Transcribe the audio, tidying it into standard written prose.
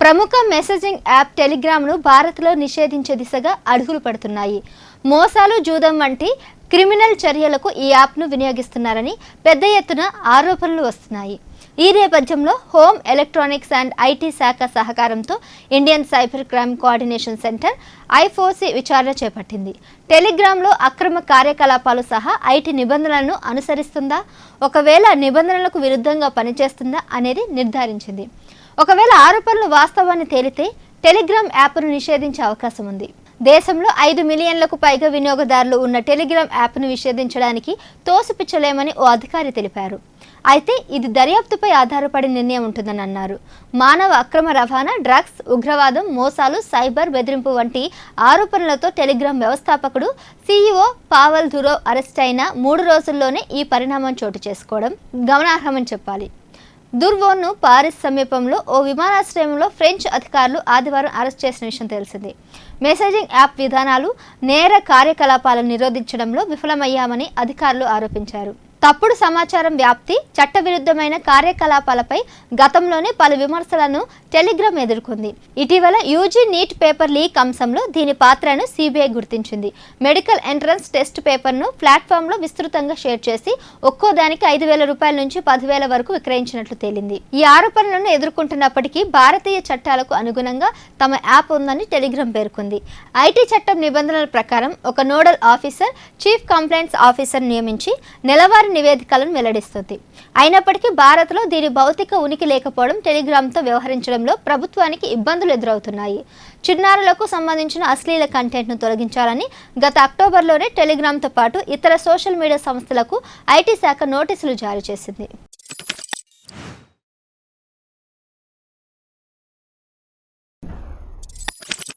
ప్రముఖ messaging app టెలిగ్రామ్ను భారత్లో నిషేధించే దిశగా అడుగులు పడుతున్నాయి. మోసాలు, జూదం వంటి క్రిమినల్ చర్యలకు ఈ యాప్ను వినియోగిస్తున్నారని పెద్ద ఎత్తున ఆరోపణలు వస్తున్నాయి. ఈ నేపథ్యంలో హోమ్, ఎలక్ట్రానిక్స్ అండ్ ఐటీ శాఖ సహకారంతో Indian cyber crime coordination centre I4C విచారణ చేపట్టింది. టెలిగ్రామ్లో అక్రమ కార్యకలాపాలు సహా ఐటీ నిబంధనలను అనుసరిస్తుందా, ఒకవేళ నిబంధనలకు విరుద్ధంగా పనిచేస్తుందా అనేది నిర్ధారించింది. ఒకవేళ ఆరోపణలు వాస్తవాన్ని తేలితే టెలిగ్రామ్ యాప్ను నిషేధించే అవకాశం ఉంది. దేశంలో 5 మిలియన్లకు పైగా వినియోగదారులు ఉన్న టెలిగ్రామ్ యాప్ను నిషేధించడానికి తోసిపుచ్చలేమని ఓ అధికారి తెలిపారు. అయితే ఇది దర్యాప్తుపై ఆధారపడి నిర్ణయం ఉంటుందని అన్నారు. మానవ అక్రమ రవాణా, డ్రగ్స్, ఉగ్రవాదం, మోసాలు, సైబర్ బెదిరింపు వంటి ఆరోపణలతో టెలిగ్రామ్ వ్యవస్థాపకుడు CEO పావెల్ దురోవ్ అరెస్ట్ అయిన 3 రోజుల్లోనే ఈ పరిణామం చోటు చేసుకోవడం గమనార్హమని చెప్పాలి. దుర్వోన్ను పారిస్ సమీపంలో ఓ విమానాశ్రయంలో ఫ్రెంచ్ అధికారులు ఆదివారం అరెస్ట్ చేసిన విషయం తెలిసిందే. మెసేజింగ్ యాప్ విధానాలు, నేర కార్యకలాపాలను నిరోధించడంలో విఫలమయ్యామని అధికారులు ఆరోపించారు. తప్పుడు సమాచారం వ్యాప్తి, చట్టవిరుద్ధమైన కార్యకలాపాలపై గతంలోనే పలు విమర్శలను టెలిగ్రామ్ ఎదుర్కొంది. ఇటీవల యూజీ నీట్ పేపర్ లీక్ అంశంలో దీని పాత్రను CBI గుర్తించింది. మెడికల్ ఎంట్రన్స్ టెస్ట్ పేపర్ను ప్లాట్ఫామ్లో విస్తృతంగా షేర్ చేసి ఒక్కో దానికి 5,000 రూపాయల నుంచి 10,000 వరకు విక్రయించినట్లు తేలింది. ఈ ఆరోపణలను ఎదుర్కొంటున్నప్పటికీ భారతీయ చట్టాలకు అనుగుణంగా తమ యాప్ ఉందని టెలిగ్రామ్ పేర్కొంది. ఐటీ చట్టం నిబంధనల ప్రకారం ఒక nodal officer, chief complaints officer నియమించి నెలవారీ నివేదికలను వెల్లడిస్తుంది. అయినప్పటికీ భారత్లో దీని భౌతిక ఉనికి లేకపోవడం టెలిగ్రామ్తో వ్యవహరించడంలో ప్రభుత్వానికి ఇబ్బందులు ఎదురవుతున్నాయి. చిన్నారులకు సంబంధించిన అశ్లీల కంటెంట్ను తొలగించాలని గత అక్టోబర్లోనే టెలిగ్రామ్తో పాటు ఇతర సోషల్ మీడియా సంస్థలకు ఐటీ శాఖ నోటీసులు జారీ చేసింది.